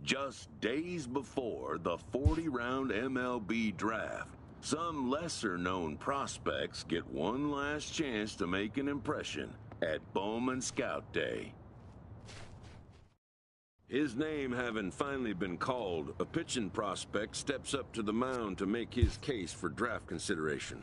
Just days before the 40-round MLB draft, some lesser-known prospects get one last chance to make an impression at Bowman Scout Day. His name having finally been called, a pitching prospect steps up to the mound to make his case for draft consideration.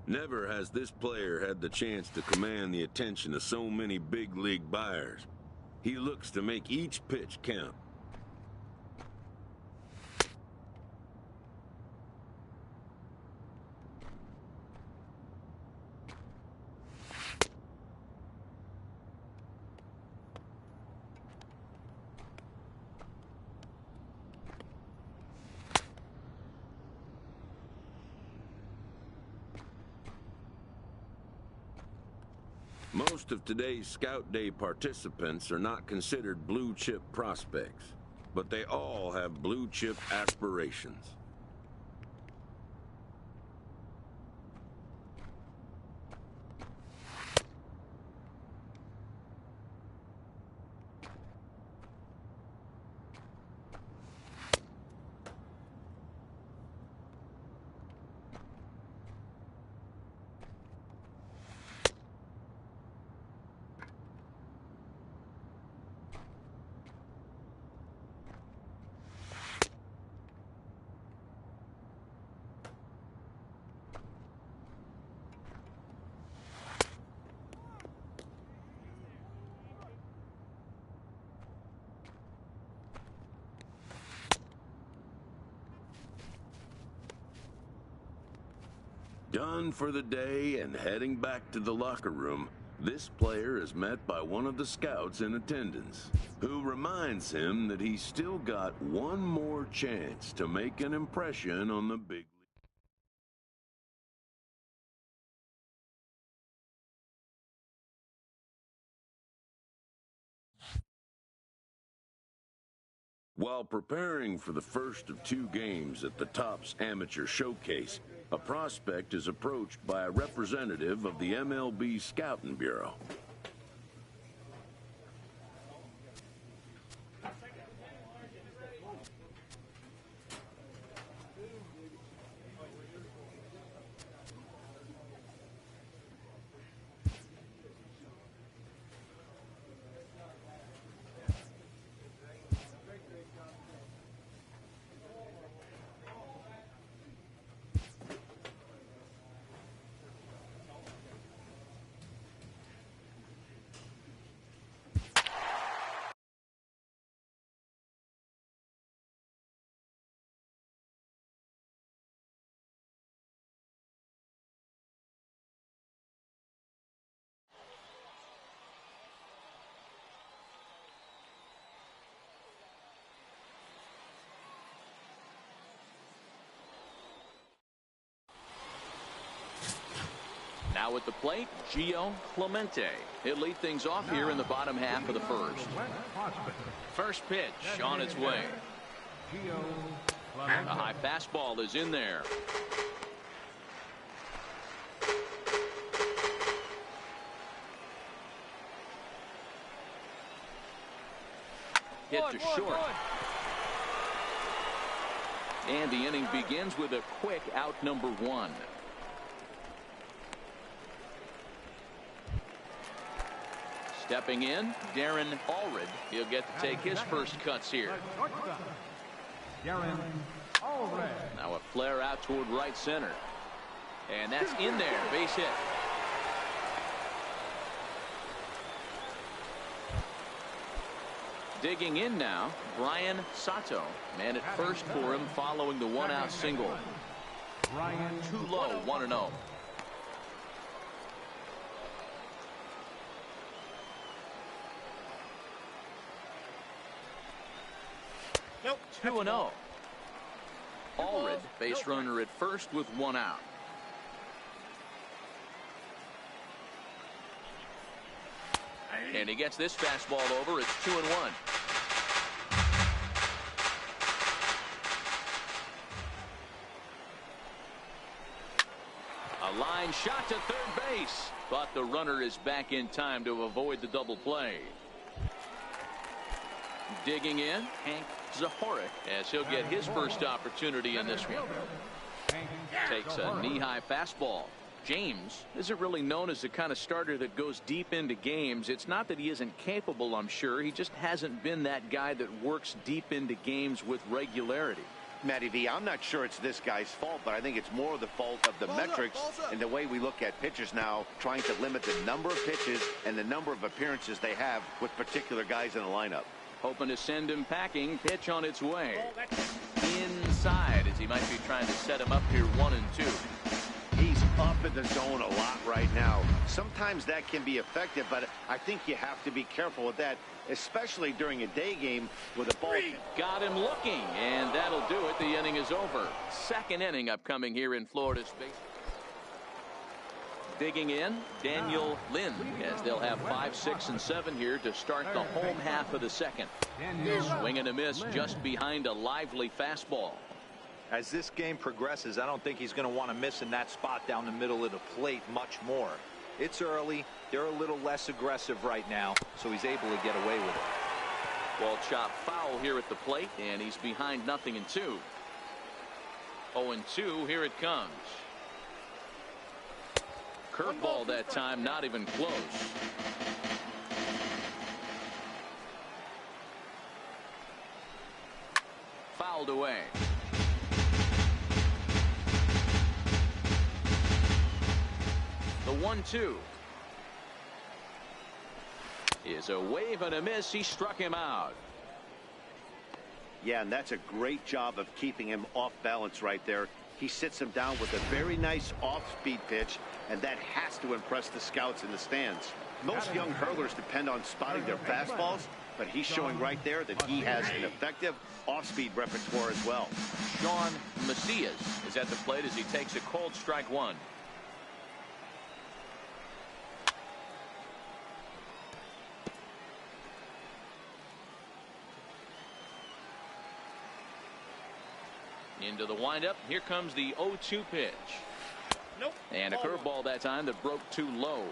Never has this player had the chance to command the attention of so many big league buyers. He looks to make each pitch count. Most of today's Scout Day participants are not considered blue-chip prospects, but they all have blue-chip aspirations. Done for the day and heading back to the locker room, this player is met by one of the scouts in attendance, who reminds him that he's still got one more chance to make an impression on the big league. While preparing for the first of 2 games at the Topps Amateur Showcase, a prospect is approached by a representative of the MLB Scouting Bureau. Now at the plate, Gio Clemente. He'll lead things off here in the bottom half of the first. First pitch on its way. The high fastball is in there. Hit to short. And the inning begins with a quick out number 1. Stepping in, Darren Allred. He'll get to take his first cuts here. Now a flare out toward right center. And that's in there. Base hit. Digging in now, Brian Sato. Man at first for him following the 1-out single. Too low, 1-0. 2-0. Allred, base runner at first with one out. And he gets this fastball over. It's 2-1. A line shot to third base, but the runner is back in time to avoid the double play. Digging in, Hank Zahorik, as he'll get his first opportunity in this one. Takes a knee-high fastball. James isn't really known as the kind of starter that goes deep into games. It's not that he isn't capable, I'm sure. He just hasn't been that guy that works deep into games with regularity. Matty V, I'm not sure it's this guy's fault, but I think it's more the fault of the metrics and the way we look at pitchers now, trying to limit the number of pitches and the number of appearances they have with particular guys in the lineup. Hoping to send him packing. Pitch on its way. Inside, as he might be trying to set him up here 1-2. He's up in the zone a lot right now. Sometimes that can be effective, but I think you have to be careful with that, especially during a day game with a ball. Got him looking, and that'll do it. The inning is over. Second inning upcoming here in Florida's base. Digging in, Daniel Lynn, as they'll have 5, 6, and 7 here to start the home half of the second. Swing and a miss just behind a lively fastball. As this game progresses, I don't think he's going to want to miss in that spot down the middle of the plate much more. It's early. They're a little less aggressive right now, so he's able to get away with it. Ball chop foul here at the plate, and he's behind 0-2. 0-2, here it comes. Curveball that time, not even close. Fouled away. The 1-2 is a wave and a miss. He struck him out. Yeah, and that's a great job of keeping him off balance right there. He sits him down with a very nice off-speed pitch, and that has to impress the scouts in the stands. Most young hurlers depend on spotting their fastballs, but he's showing right there that he has an effective off-speed repertoire as well. Sean Macias is at the plate as he takes a cold strike one. Into the windup. Here comes the 0-2 pitch. And a curveball that time that broke too low.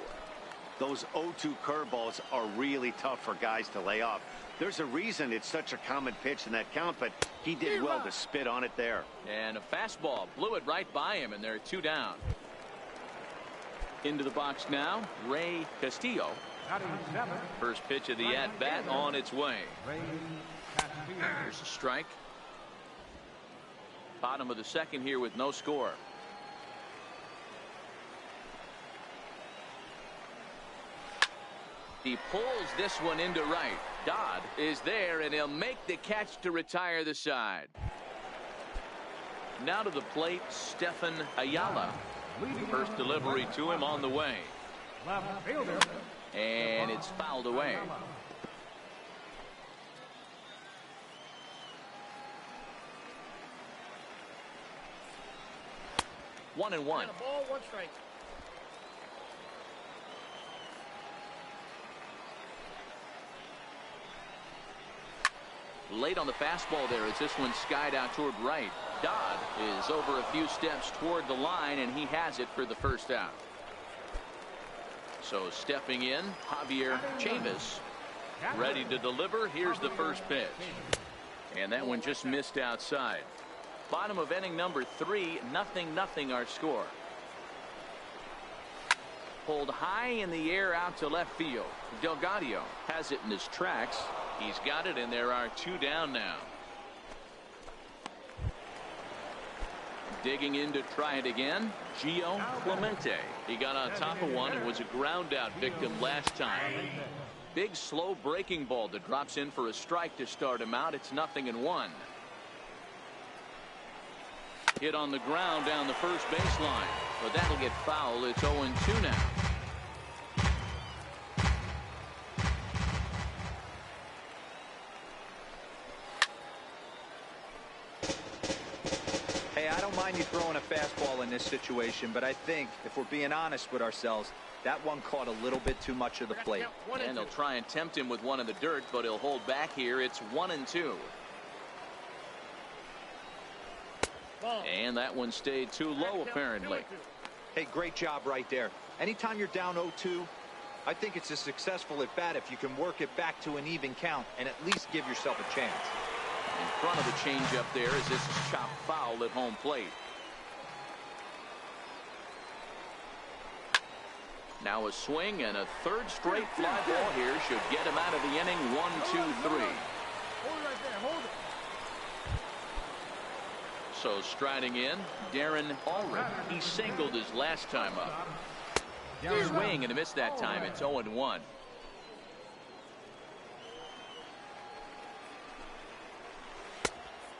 Those 0-2 curveballs are really tough for guys to lay off. There's a reason it's such a common pitch in that count, but he did well to spit on it there. And a fastball blew it right by him, and they're 2 down. Into the box now, Ray Castillo. First pitch of the at-bat on its way. There's a strike. Bottom of the second here with no score. He pulls this one into right. Dodd is there, and he'll make the catch to retire the side. Now to the plate, Stephan Ayala. First delivery to him on the way. And it's fouled away. One and one. Ball, 1 strike. Late on the fastball there as this one skied out toward right. Dodd is over a few steps toward the line, and he has it for the first out. So stepping in, Javier Chavis, ready to deliver. Here's the first pitch. And that one just missed outside. Bottom of inning number 3, 0-0 our score. Pulled high in the air out to left field. Delgado has it in his tracks. He's got it, and there are 2 down now. Digging in to try it again, Gio Clemente. He got on top of one and was a ground out victim last time. Big slow breaking ball that drops in for a strike to start him out. It's 0-1. Hit on the ground down the first baseline, but that'll get foul. It's 0-2 now. mind you throwing a fastball in this situation, but I think if we're being honest with ourselves, that one caught a little bit too much of the plate. And they'll try and tempt him with one in the dirt, but he'll hold back here. It's 1-2. And that one stayed too low, apparently. Hey, great job right there. Anytime you're down 0-2, I think it's a successful at bat if you can work it back to an even count and at least give yourself a chance. In front of the changeup there as this is chopped foul at home plate. Now a swing and a third straight fly ball here should get him out of the inning. 1-2-3. Hold it right there. Hold it. So striding in, Darren Ulrich. He singled his last time up. Swing and a miss that time. It's 0-1.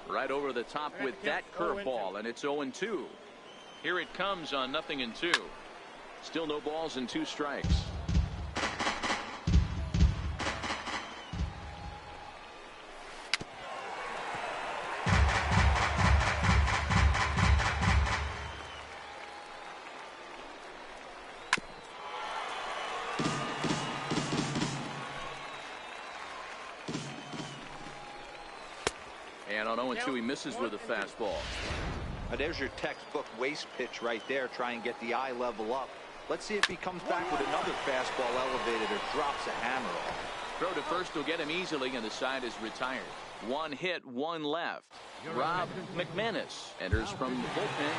Right over the top with that curveball, and it's 0-2. Here it comes on 0-2. Still no balls and 2 strikes. And on 0-2, he misses with a fastball. Now there's your textbook waste pitch right there. Try and get the eye level up. Let's see if he comes back with another fastball elevated or drops a hammer off. Throw to first will get him easily, and the side is retired. 1 hit, 1 left. Rob McManus enters from the bullpen.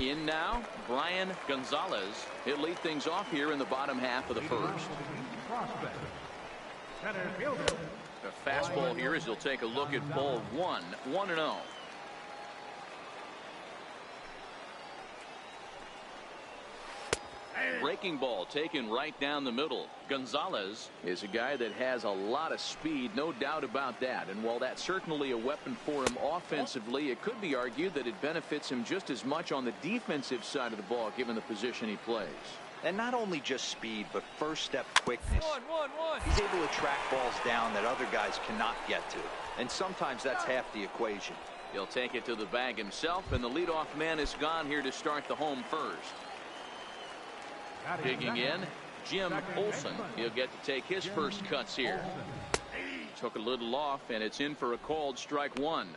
In now, Brian Gonzalez. He'll lead things off here in the bottom half of the first. The fastball here as he'll take a look at ball 1. 1-0. Breaking ball taken right down the middle. Gonzalez is a guy that has a lot of speed, no doubt about that. And while that's certainly a weapon for him offensively, it could be argued that it benefits him just as much on the defensive side of the ball, given the position he plays. And not only just speed, but first step quickness. He's able to track balls down that other guys cannot get to. And sometimes that's half the equation. He'll take it to the bag himself, and the leadoff man is gone here to start the home first. Digging in, Jim Olsen. He'll get to take his first cuts here. Took a little off, and it's in for a called strike 1.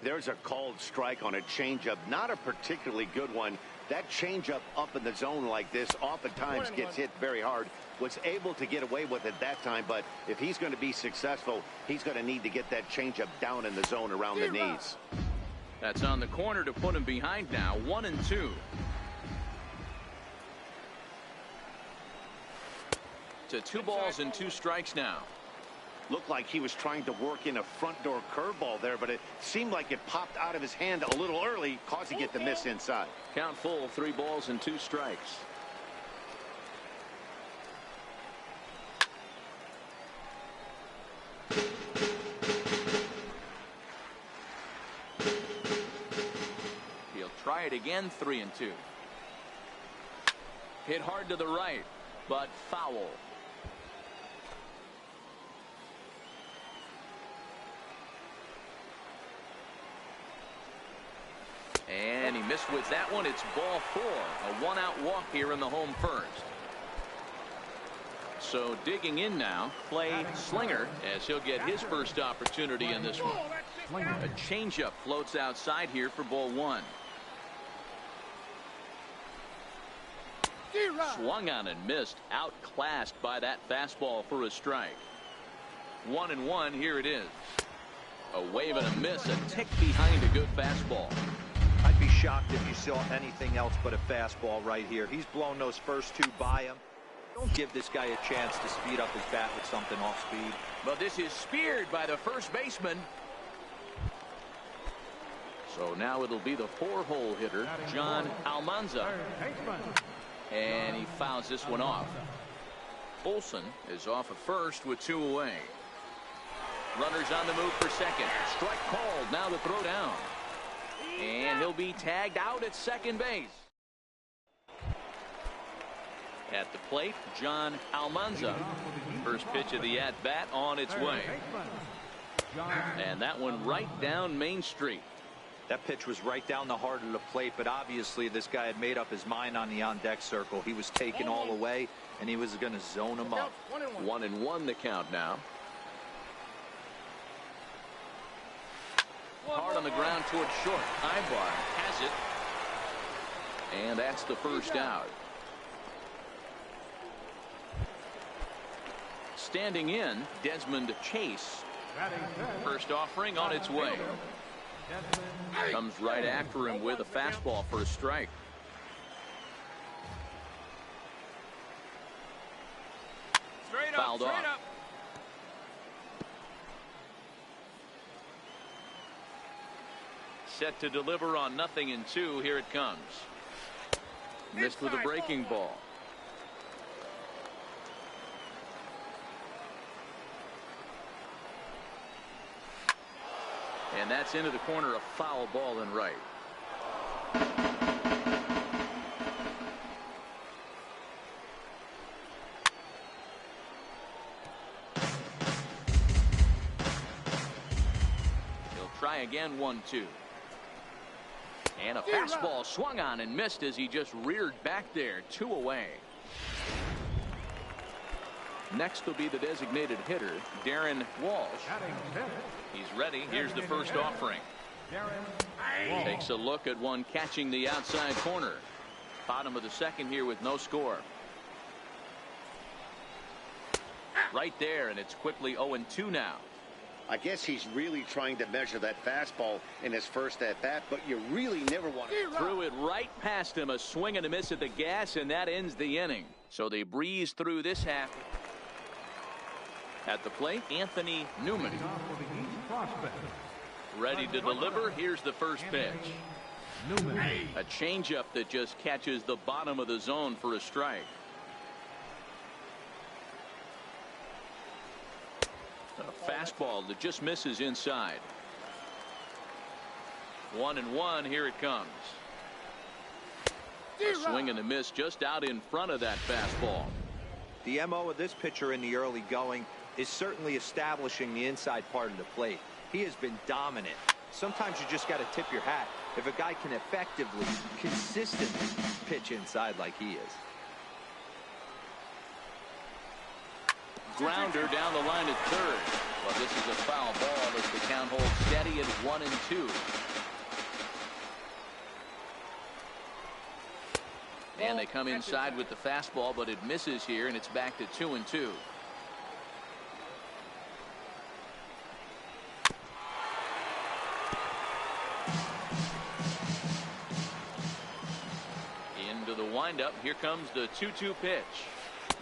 There's a called strike on a changeup, not a particularly good one. That changeup up in the zone like this oftentimes gets hit very hard. Was able to get away with it that time, but if he's going to be successful, he's going to need to get that changeup down in the zone around the knees. That's on the corner to put him behind now. 1-2. To 2 balls and 2 strikes now. Looked like he was trying to work in a front door curveball there, but it seemed like it popped out of his hand a little early, causing it to miss inside. Count full, 3 balls and 2 strikes. He'll try it again. 3-2. Hit hard to the right, but foul. And he missed with that one. It's ball 4. A 1-out walk here in the home first. So digging in now, Clay Slinger, as he'll get his first opportunity in this one. A changeup floats outside here for ball 1. Swung on and missed. Outclassed by that fastball for a strike. 1-1. Here it is. A wave and a miss. A tick behind a good fastball. I shocked if you saw anything else but a fastball right here. He's blown those first two by him. Don't give this guy a chance to speed up his bat with something off speed. But this is speared by the first baseman. So now it'll be the 4-hole hitter, John Almanza. And he fouls this one off. Olson is off at first with 2 away. Runners on the move for second. Strike called. Now the throw down. And he'll be tagged out at second base. At the plate, John Almanza. First pitch of the at-bat on its way. And that one right down Main Street. That pitch was right down the heart of the plate, but obviously this guy had made up his mind on the on-deck circle. He was taken all away, and he was going to zone him up. 1-1 the count now. Hard on the ground towards short. Ibar has it. And that's the first out. Standing in, Desmond Chase. First offering on its way. Comes right after him with a fastball for a strike. Fouled off. Set to deliver on 0-2. Here it comes. Missed with a breaking ball. And that's into the corner, a foul ball and right. He'll try again, 1-2. And a fastball swung on and missed as he just reared back there, 2 away. Next will be the designated hitter, Darren Walsh. He's ready. Here's the first offering. Takes a look at one catching the outside corner. Bottom of the second here with no score. Right there, and it's quickly 0-2 now. I guess he's really trying to measure that fastball in his first at-bat, but you really never want to. Threw it right past him, a swing and a miss at the gas, and that ends the inning. So they breeze through this half. At the plate, Anthony Newman. Ready to deliver. Here's the first pitch. A changeup that just catches the bottom of the zone for a strike. A fastball that just misses inside. 1-1. Here it comes. A swing and a miss just out in front of that fastball. The MO of this pitcher in the early going is certainly establishing the inside part of the plate. He has been dominant. Sometimes you just got to tip your hat if a guy can effectively, consistently pitch inside like he is. Grounder down the line at third. Well, this is a foul ball as the count holds steady at 1-2. And they come inside with the fastball, but it misses here, and it's back to 2-2. Into the windup. Here comes the 2-2 pitch.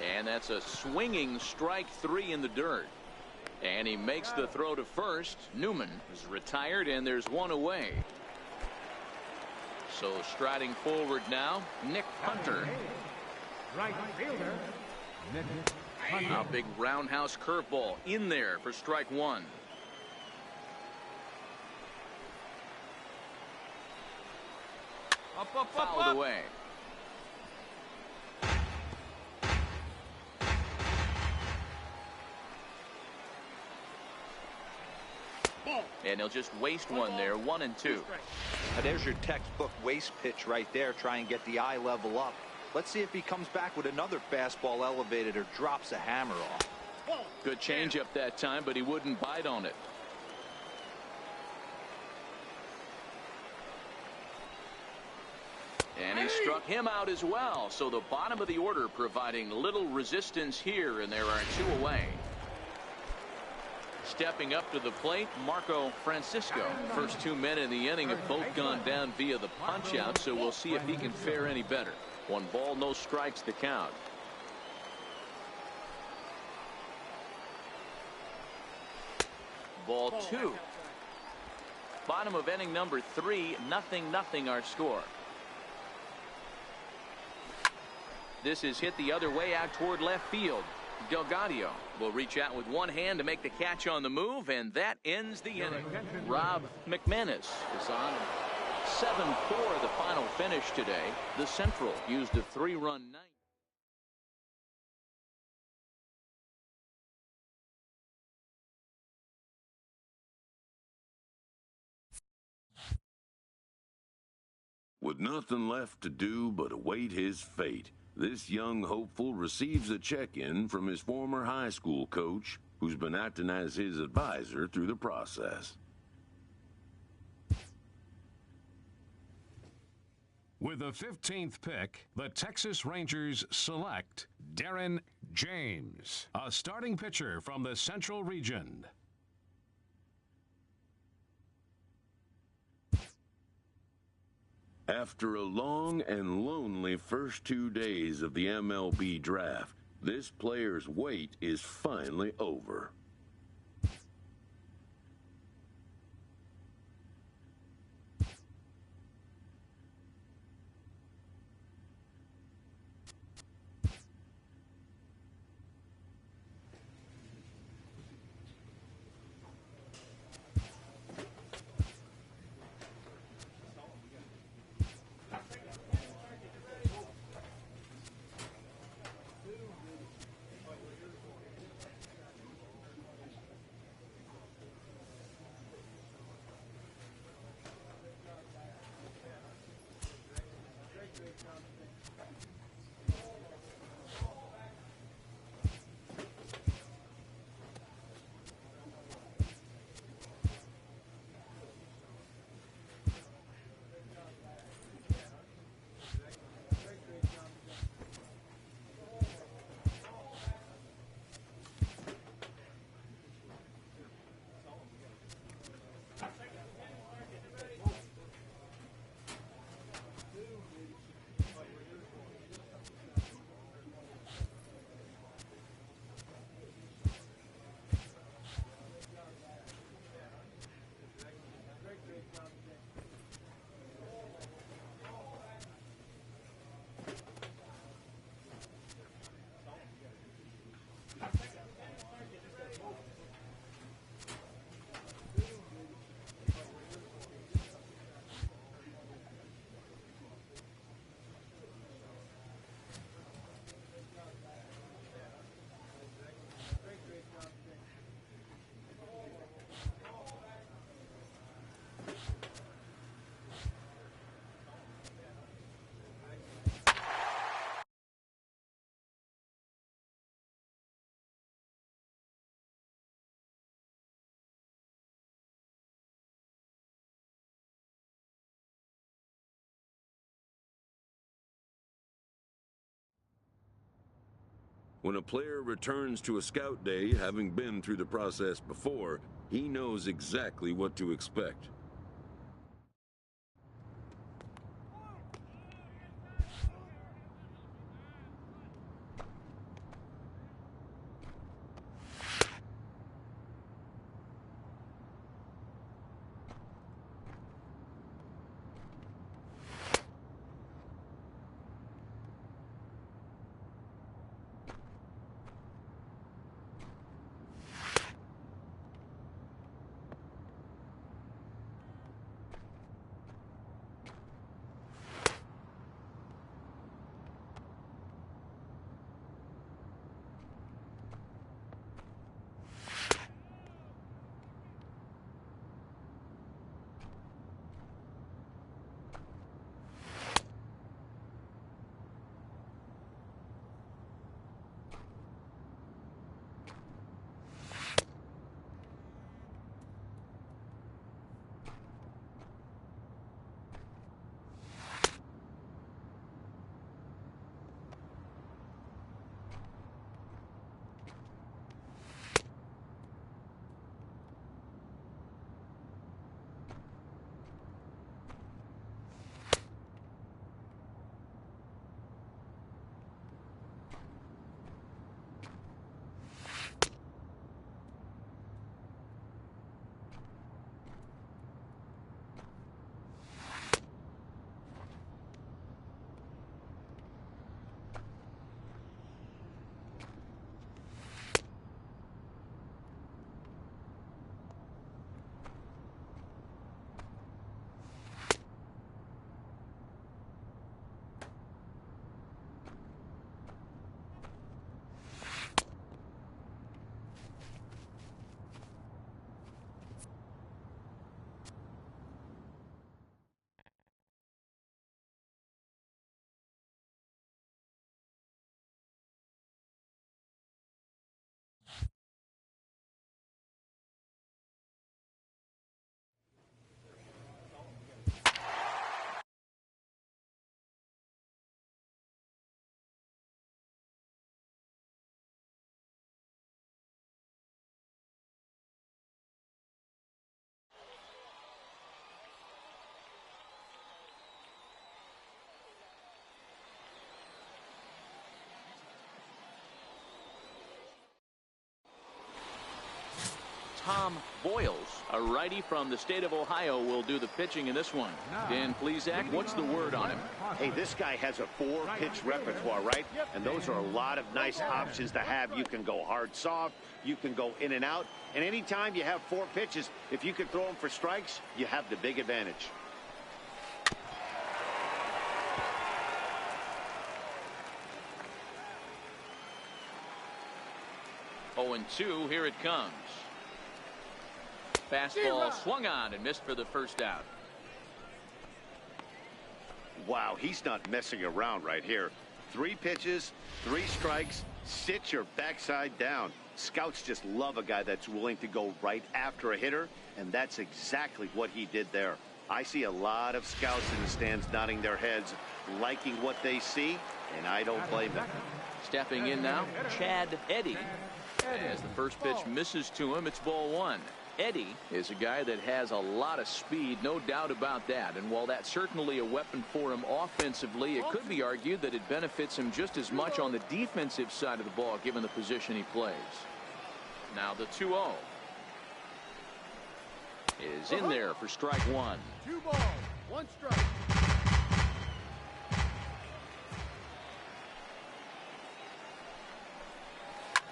And that's a swinging strike 3 in the dirt. And he makes the throw to first. Newman is retired, and there's 1 away. So striding forward now, Nick Hunter. Right fielder, Nick Hunter. A big roundhouse curveball in there for strike 1. Fouled away. And he'll just waste one there, 1-2. Now there's your textbook waste pitch right there. Try and get the eye level up. Let's see if he comes back with another fastball elevated or drops a hammer off. Good changeup that time, but he wouldn't bite on it. And he struck him out as well. So the bottom of the order providing little resistance here, and there are 2 away. stepping up to the plate, Marco Francisco. First 2 men in the inning have both gone down via the punch out, so we'll see if he can fare any better. 1 ball, no strikes to count. Ball 2. Bottom of inning number 3, 0-0 our score. This is hit the other way out toward left field. Delgado will reach out with one hand to make the catch on the move, and that ends the inning. Rob McManus is on. 7-4 the final finish today. The Central used a 3-run night. With nothing left to do but await his fate, this young hopeful receives a check-in from his former high school coach, who's been acting as his advisor through the process. With the 15th pick, the Texas Rangers select Darren James, a starting pitcher from the Central Region. After a long and lonely first 2 days of the MLB draft, this player's wait is finally over. When a player returns to a scout day, having been through the process before, he knows exactly what to expect. Tom Boyles, a righty from the state of Ohio, will do the pitching in this one. Dan Plesac, what's the word on him? Hey, this guy has a 4-pitch repertoire, right? And those are a lot of nice options to have. You can go hard, soft. You can go in and out. And anytime you have 4 pitches, if you can throw them for strikes, you have the big advantage. Oh, and 2, here it comes. Fastball swung on and missed for the first out. Wow, he's not messing around right here. 3 pitches, 3 strikes, sit your backside down. Scouts just love a guy that's willing to go right after a hitter, and that's exactly what he did there. I see a lot of scouts in the stands nodding their heads, liking what they see, and I don't blame them. Stepping in now, Chad Eddy. As the first pitch misses to him, it's ball 1. Eddy is a guy that has a lot of speed, no doubt about that. And while that's certainly a weapon for him offensively, it could be argued that it benefits him just as much on the defensive side of the ball, given the position he plays. Now the 2-0 is in there for strike 1. 2 balls, 1 strike.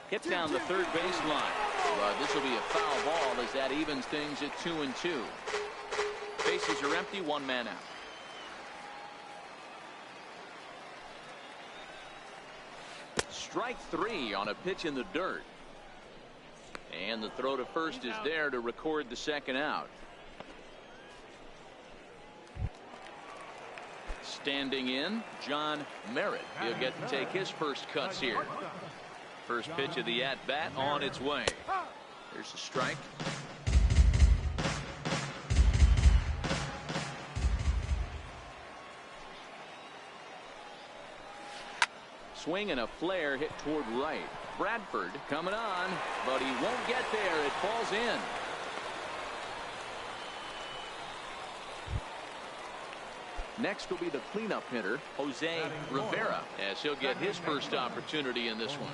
Hit down the third baseline. But this will be a foul ball as that evens things at 2-2. Bases are empty, 1 man out. Strike 3 on a pitch in the dirt. And the throw to first is there to record the second out. Standing in, John Merritt. He'll get to take his first cuts here. First pitch of the at-bat on its way. There's a strike. Swing and a flare hit toward right. Bradford coming on, but he won't get there. It falls in. Next will be the cleanup hitter, Jose Rivera, as he'll get his first opportunity in this one.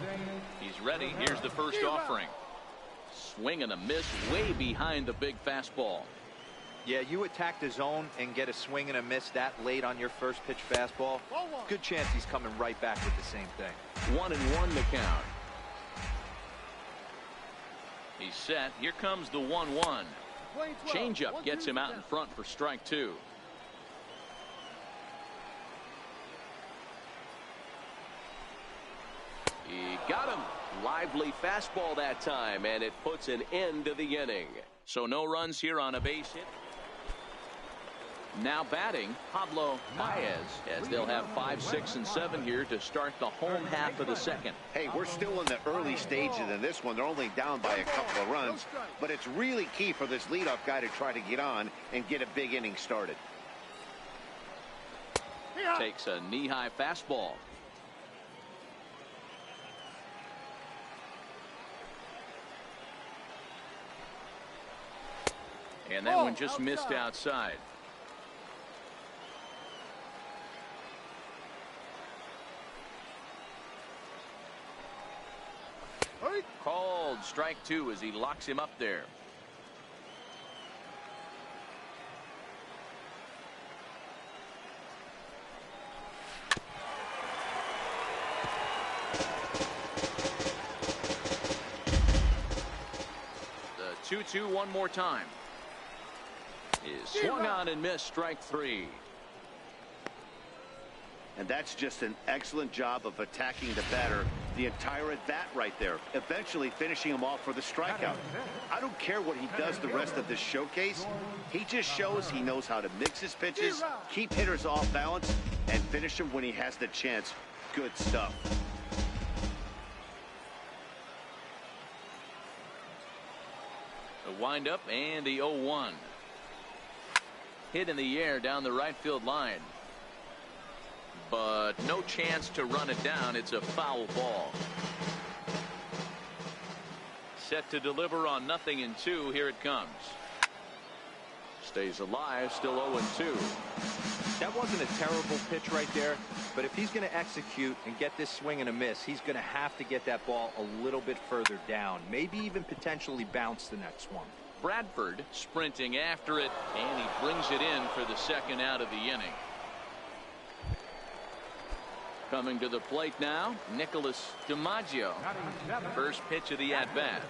He's ready. Here's the first offering. Swing and a miss way behind the big fastball. Yeah, you attack the zone and get a swing and a miss that late on your first pitch fastball. Good chance he's coming right back with the same thing. 1-1 to count. He's set. Here comes the 1-1. Changeup gets him out in front for strike 2. He got him. Lively fastball that time, and it puts an end to the inning. So no runs here on a base hit. Now batting, Pablo Baez, as they'll have 5, 6, and 7 here to start the home half of the second. Hey, we're still in the early stages in this one. They're only down by a couple of runs, but it's really key for this leadoff guy to try to get on and get a big inning started. Takes a knee-high fastball. And that one just missed outside. Called strike 2 as he locks him up there. The 2-2 one more time. Is swung on and missed, strike 3. And that's just an excellent job of attacking the batter the entire at bat right there, eventually finishing him off for the strikeout. I don't care what he does the rest of this showcase. He just shows he knows how to mix his pitches, keep hitters off balance, and finish them when he has the chance. Good stuff. The windup and the 0-1. Hit in the air down the right field line. But no chance to run it down. It's a foul ball. Set to deliver on 0-2. Here it comes. Stays alive. Still 0-2. That wasn't a terrible pitch right there, but if he's going to execute and get this swing and a miss, he's going to have to get that ball a little bit further down, maybe even potentially bounce the next one. Bradford sprinting after it, and he brings it in for the second out of the inning. Coming to the plate now, Nicholas DiMaggio. First pitch of the at-bat.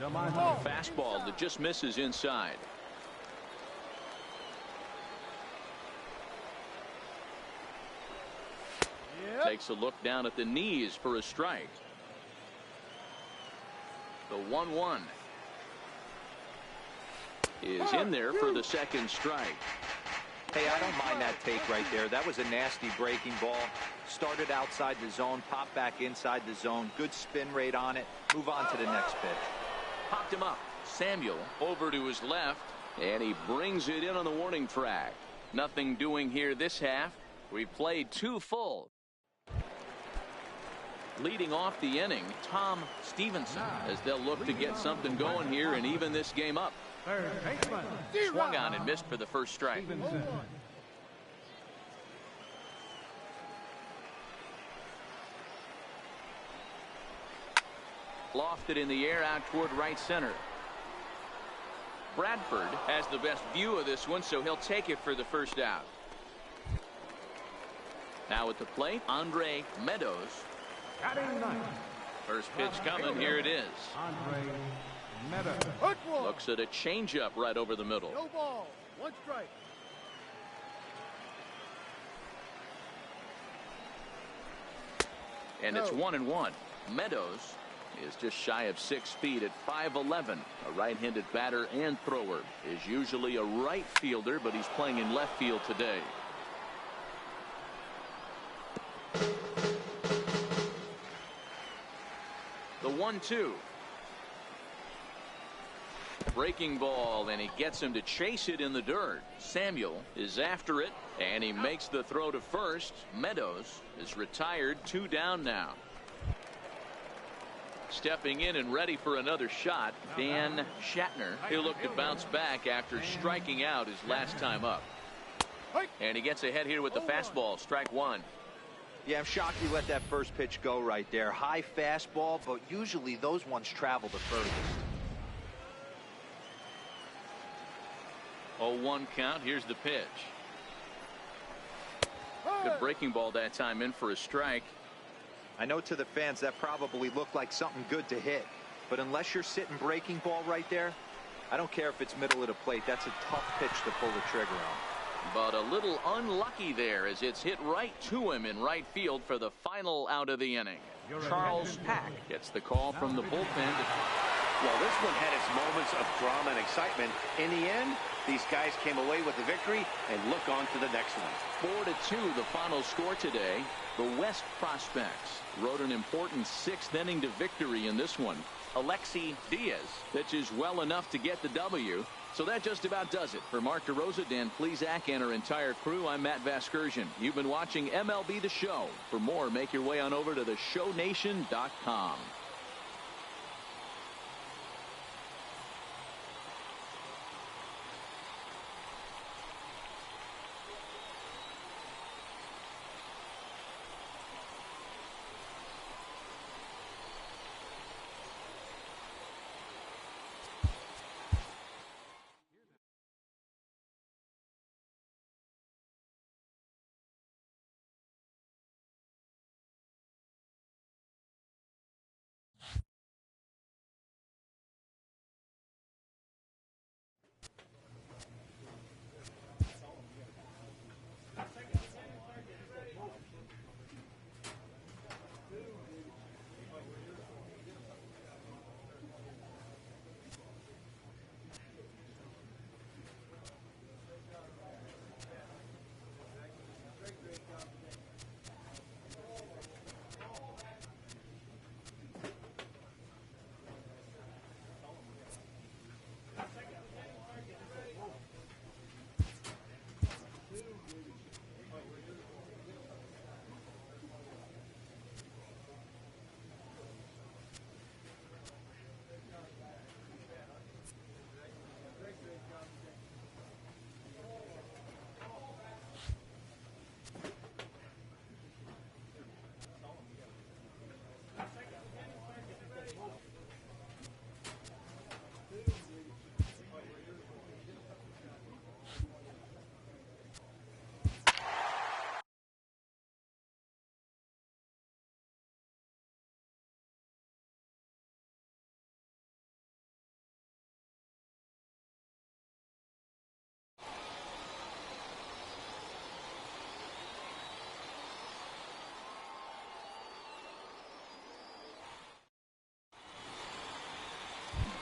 Fastball that just misses inside. Takes a look down at the knees for a strike. The 1-1 is in there for the second strike. Hey, I don't mind that take right there. That was a nasty breaking ball. Started outside the zone, popped back inside the zone. Good spin rate on it. Move on to the next pitch. Popped him up. Samuel over to his left, and he brings it in on the warning track. Nothing doing here this half. We played 2 full. Leading off the inning, Tom Stevenson, as they'll look to get something going here and even this game up. Swung on and missed for the first strike. Lofted in the air out toward right center. Bradford has the best view of this one, so he'll take it for the first out. Now at the plate, Andre Meadows. First pitch coming. Here it is. Looks at a changeup right over the middle. No ball. 1 strike. And it's 1-1. Meadows is just shy of 6 feet at 5'11". A right-handed batter and thrower. Is usually a right fielder, but he's playing in left field today. The 1-2. Breaking ball, and he gets him to chase it in the dirt. Samuel is after it, and he makes the throw to first. Meadows is retired, 2 down now. Stepping in and ready for another shot, Dan Shatner. He'll look to bounce back after striking out his last time up. And he gets ahead here with the fastball, strike 1. Yeah, I'm shocked he let that first pitch go right there. High fastball, but usually those ones travel the furthest. 0-1 count. Here's the pitch. Good breaking ball that time, in for a strike. I know to the fans that probably looked like something good to hit, but unless you're sitting breaking ball right there, I don't care if it's middle of the plate. That's a tough pitch to pull the trigger on. But a little unlucky there as it's hit right to him in right field for the final out of the inning. Charles Pack gets the call from the bullpen. Well, this one had its moments of drama and excitement. In the end, these guys came away with the victory and look on to the next one. 4-2 the final score today. The West Prospects rode an important 6th inning to victory in this one. Alexi Diaz pitches well enough to get the W. So that just about does it. For Mark DeRosa, Dan Plesac, and our entire crew, I'm Matt Vasgersian. You've been watching MLB The Show. For more, make your way on over to theshownation.com.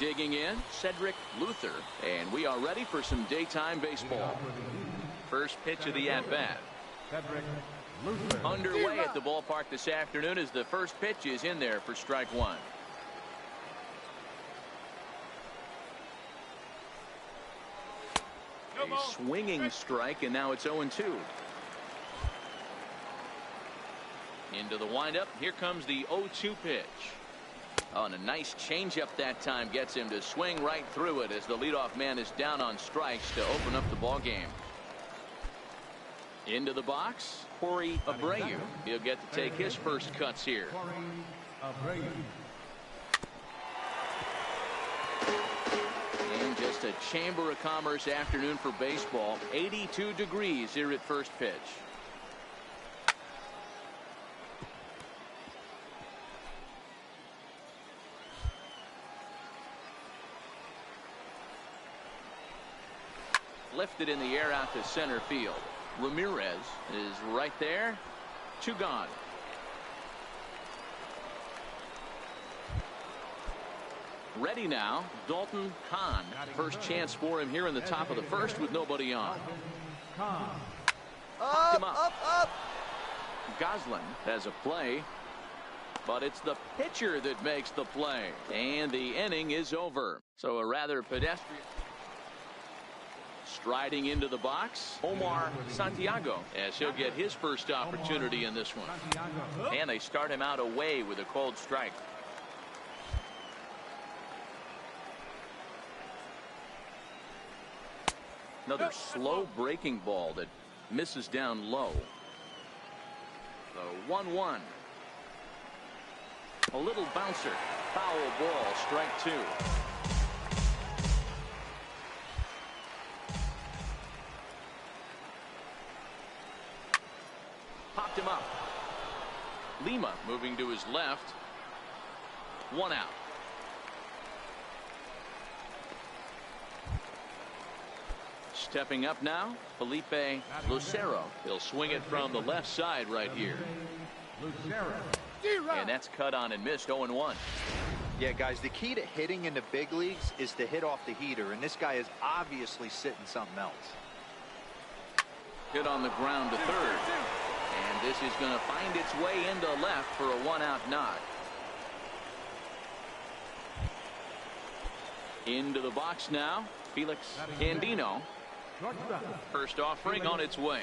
Digging in, Cedric Luther, and we are ready for some daytime baseball. First pitch of the at-bat. Underway at the ballpark this afternoon as the first pitch is in there for strike one. A swinging strike, and now it's 0-2. Into the windup. Here comes the 0-2 pitch. Oh, and a nice changeup that time gets him to swing right through it as the leadoff man is down on strikes to open up the ball game. Into the box, Corey Abreu. He'll get to take his first cuts here. And just a Chamber of Commerce afternoon for baseball. 82 degrees here at first pitch. Lifted in the air out to center field. Ramirez is right there. 2 gone. Ready now, Dalton Kahn. First chance for him here in the top of the first with nobody on. Popped him up. Goslin has a play, but it's the pitcher that makes the play, and the inning is over. So a rather pedestrian. Striding into the box, Omar Santiago, as he'll get his first opportunity in this one. And they start him out away with a cold strike. Another slow breaking ball that misses down low. The 1-1. A little bouncer. Foul ball, strike 2. Popped him up. Lima moving to his left. 1 out. Stepping up now, Felipe Lucero. He'll swing it from the left side right here. And that's cut on and missed. 0-1. Yeah, guys, the key to hitting in the big leagues is to hit off the heater, and this guy is obviously sitting something else. Hit on the ground to third. And this is going to find its way into left for a 1-out knock. Into the box now, Felix Candino. First offering on its way.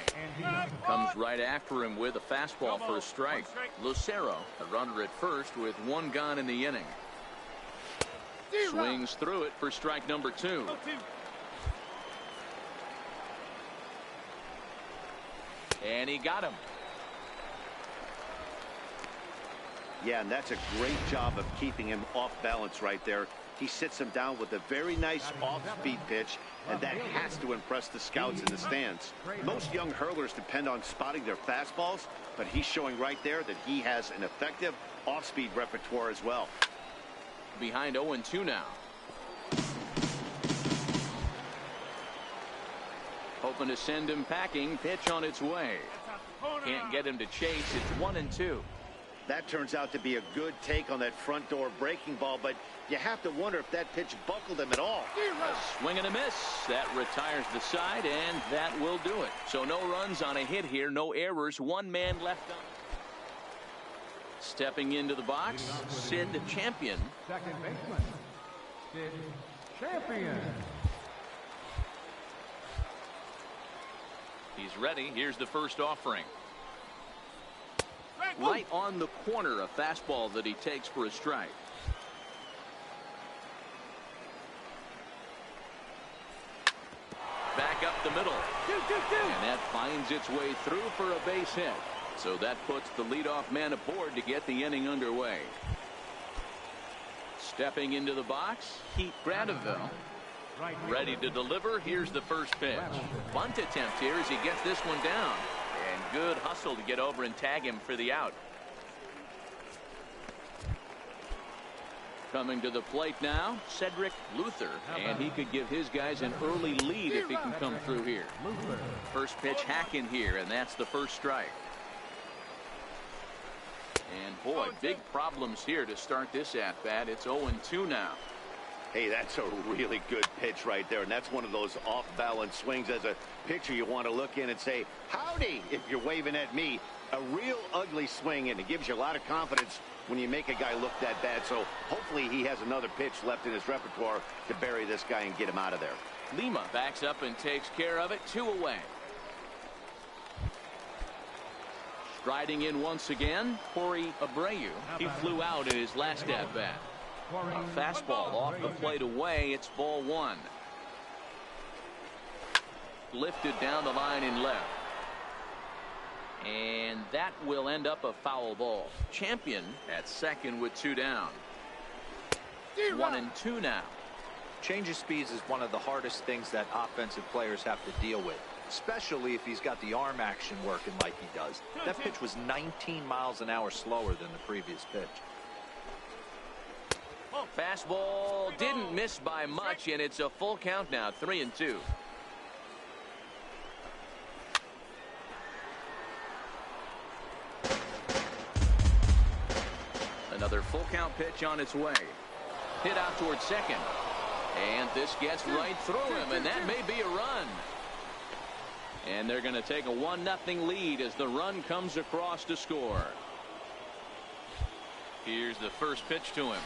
Comes right after him with a fastball for a strike. Lucero, a runner at first with 1 gone in the inning. Swings through it for strike number 2. And he got him. Yeah, and that's a great job of keeping him off balance right there. He sits him down with a very nice off-speed pitch, and that has to impress the scouts in the stands. Most young hurlers depend on spotting their fastballs, but he's showing right there that he has an effective off-speed repertoire as well. Behind 0-2 now. Hoping to send him packing. Pitch on its way. Can't get him to chase. It's 1-2. That turns out to be a good take on that front door breaking ball, but you have to wonder if that pitch buckled him at all. A swing and a miss. That retires the side, and that will do it. So no runs on a hit here, no errors, 1 man left on. Stepping into the box, Sid Champion. Second baseman, Sid Champion. He's ready. Here's the first offering. Right on the corner, a fastball that he takes for a strike. Back up the middle. And that finds its way through for a base hit. So that puts the leadoff man aboard to get the inning underway. Stepping into the box, Pete Gradeville. Ready to deliver. Here's the first pitch. Bunt attempt here as he gets this one down. And good hustle to get over and tag him for the out. Coming to the plate now, Cedric Luther. And he could give his guys an early lead if he can come through here. First pitch hack in here, and that's the first strike. And boy, big problems here to start this at bat. It's 0-2 now. Hey, that's a really good pitch right there, and that's one of those off-balance swings. As a pitcher, you want to look in and say, howdy, if you're waving at me. A real ugly swing, and it gives you a lot of confidence when you make a guy look that bad. So hopefully he has another pitch left in his repertoire to bury this guy and get him out of there. Lima backs up and takes care of it. 2 away. Striding in once again, Corey Abreu. He flew out in his last at-bat. A fastball off the plate away. It's ball 1. Lifted down the line in left. And that will end up a foul ball. Champion at second with 2 down. 1 and 2 now. Change of speeds is one of the hardest things that offensive players have to deal with, especially if he's got the arm action working like he does. That pitch was 19 miles an hour slower than the previous pitch. Fastball didn't miss by much, and it's a full count now. 3 and 2. Another full count pitch on its way. Hit out towards second. And this gets right through him, and that may be a run. And they're going to take a 1-0 lead as the run comes across to score. Here's the first pitch to him.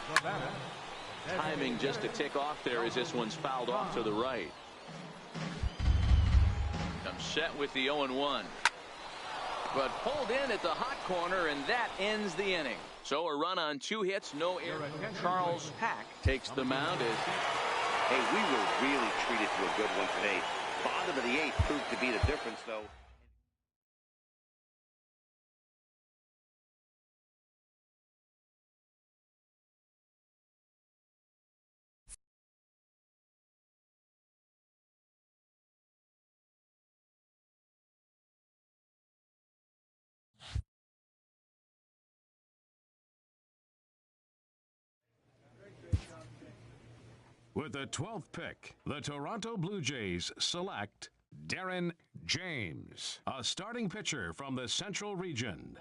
Timing just a tick off there as this one's fouled off to the right. Comes set with the 0-1. But pulled in at the hot corner, and that ends the inning. So a run on 2 hits, no error. Charles Hack takes the mound. Hey, we were really treated to a good one today. Bottom of the 8th proved to be the difference, though. With the 12th pick, the Toronto Blue Jays select Darren James, a starting pitcher from the Central Region.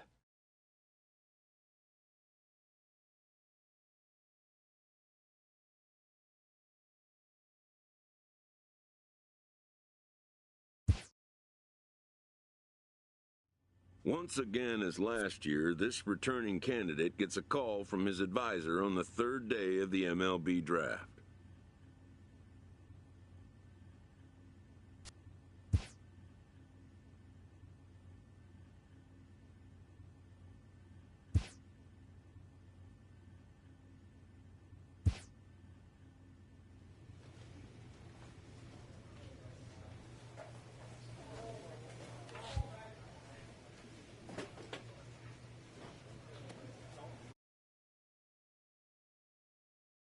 Once again, as last year, this returning candidate gets a call from his advisor on the 3rd day of the MLB draft.